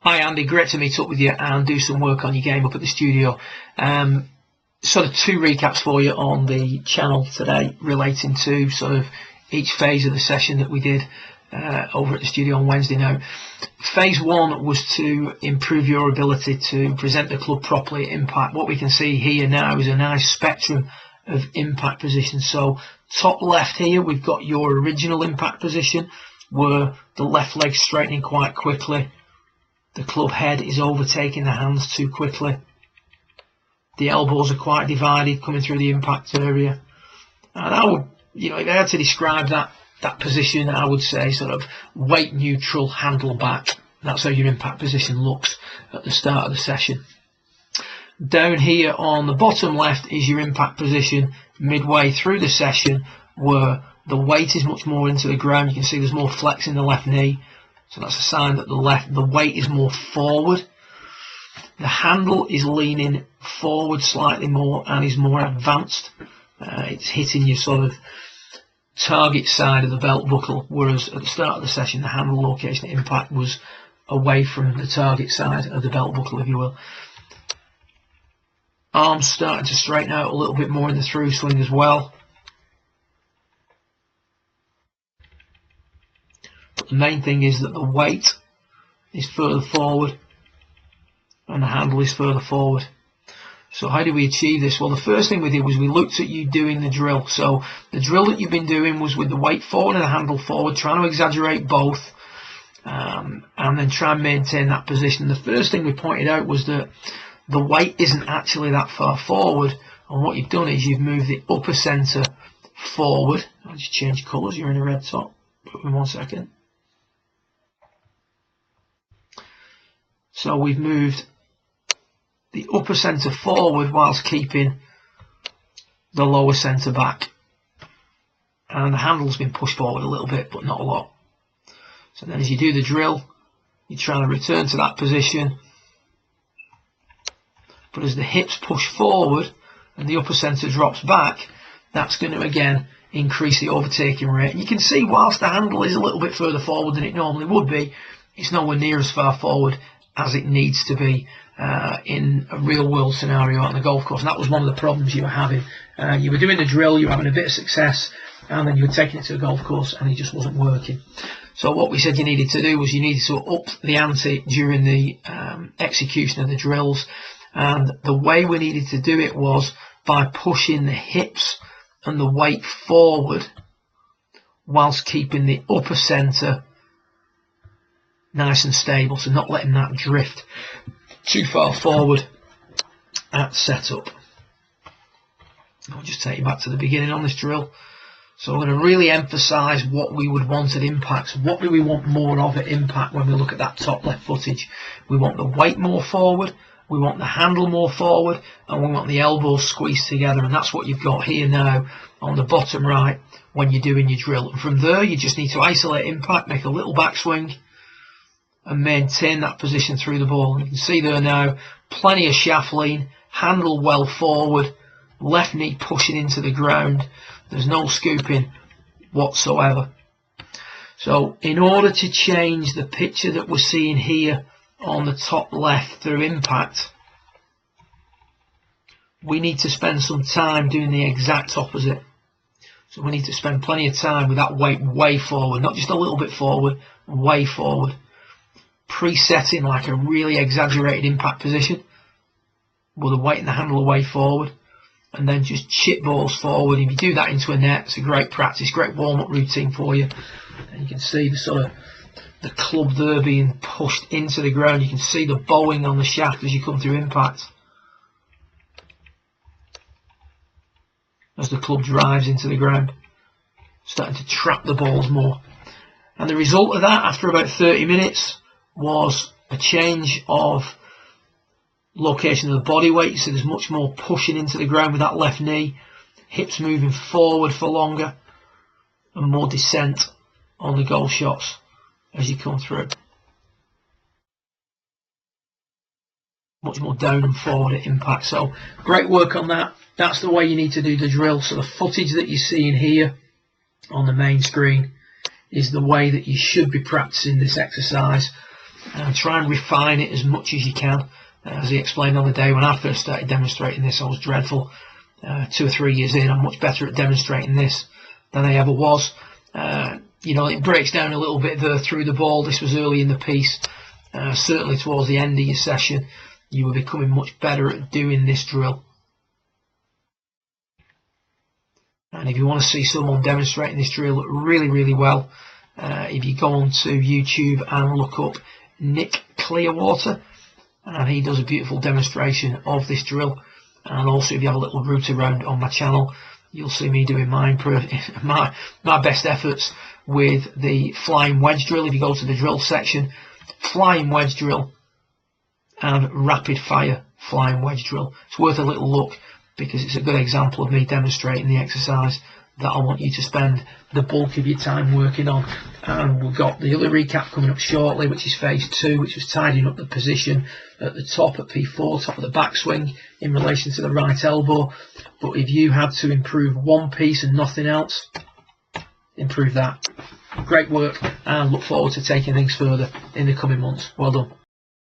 Hi Andy, great to meet up with you and do some work on your game up at the studio. Sort of two recaps for you on the channel today relating to sort of each phase of the session that we did over at the studio on Wednesday. Now, phase one was to improve your ability to present the club properly at impact. What we can see here now is a nice spectrum of impact positions. So top left here, we've got your original impact position where the left leg's straightening quite quickly. The club head is overtaking the hands too quickly. The elbows are quite divided coming through the impact area. And I would, if I had to describe that position, I would say sort of weight neutral, handle back. That's how your impact position looks at the start of the session. Down here on the bottom left is your impact position midway through the session, where the weight is much more into the ground. You can see there's more flex in the left knee. So that's a sign that the weight is more forward. The handle is leaning forward slightly more and is more advanced. It's hitting your sort of target side of the belt buckle, whereas at the start of the session the handle location at impact was away from the target side of the belt buckle, if you will. Arms starting to straighten out a little bit more in the through swing as well. The main thing is that the weight is further forward and the handle is further forward. So how do we achieve this? Well, the first thing we did was we looked at you doing the drill. So the drill that you've been doing was with the weight forward and the handle forward, trying to exaggerate both and then try and maintain that position. The first thing we pointed out was that the weight isn't actually that far forward, and what you've done is you've moved the upper centre forward. I'll just change colours, you're in a red top, put in 1 second. So we've moved the upper centre forward whilst keeping the lower centre back. And the handle's been pushed forward a little bit, but not a lot. So then as you do the drill, you're trying to return to that position. But as the hips push forward and the upper centre drops back, that's going to again increase the overtaking rate. And you can see whilst the handle is a little bit further forward than it normally would be, it's nowhere near as far forward as it needs to be in a real world scenario on the golf course. And that was one of the problems you were having. You were doing the drill, you were having a bit of success, and then you were taking it to the golf course and it just wasn't working. So what we said you needed to do was you needed to up the ante during the execution of the drills. And the way we needed to do it was by pushing the hips and the weight forward whilst keeping the upper centre nice and stable, so not letting that drift too far forward at setup. I'll just take you back to the beginning on this drill. So I'm going to really emphasise what we would want at impact. So what do we want more of at impact when we look at that top left footage? We want the weight more forward, we want the handle more forward, and we want the elbows squeezed together, and that's what you've got here now on the bottom right when you're doing your drill. And from there you just need to isolate impact, make a little backswing and maintain that position through the ball. And you can see there now plenty of shaft lean, handle well forward, left knee pushing into the ground. There's no scooping whatsoever. So in order to change the picture that we're seeing here on the top left through impact, we need to spend some time doing the exact opposite. So we need to spend plenty of time with that weight way forward, not just a little bit forward, way forward. Presetting like a really exaggerated impact position with the weight and the handle away forward, and then just chip balls forward. If you do that into a net, it's a great practice, great warm-up routine for you. And you can see the sort of the club there being pushed into the ground. You can see the bowing on the shaft as you come through impact, as the club drives into the ground, starting to trap the balls more. And the result of that, after about 30 minutes, was a change of location of the body weight. So there's much more pushing into the ground with that left knee, hips moving forward for longer, and more descent on the goal shots as you come through. Much more down and forward at impact. So great work on that. That's the way you need to do the drill. So the footage that you're seeing here on the main screen is the way that you should be practicing this exercise and try and refine it as much as you can. As he explained on the day when I first started demonstrating this, I was dreadful. 2 or 3 years in, I'm much better at demonstrating this than I ever was. You know, it breaks down a little bit there through the ball. This was early in the piece. Certainly towards the end of your session, you were becoming much better at doing this drill. And if you want to see someone demonstrating this drill really, really well, if you go onto YouTube and look up Nick Clearwater, and he does a beautiful demonstration of this drill. And also, if you have a little root around on my channel, you'll see me doing my best efforts with the flying wedge drill. If you go to the drill section, flying wedge drill and rapid fire flying wedge drill. It's worth a little look because it's a good example of me demonstrating the exercise that I want you to spend the bulk of your time working on. And we've got the other recap coming up shortly, which is phase 2, which was tidying up the position at the top at P4, top of the backswing in relation to the right elbow. But if you had to improve one piece and nothing else, improve that. Great work, and look forward to taking things further in the coming months. Well done.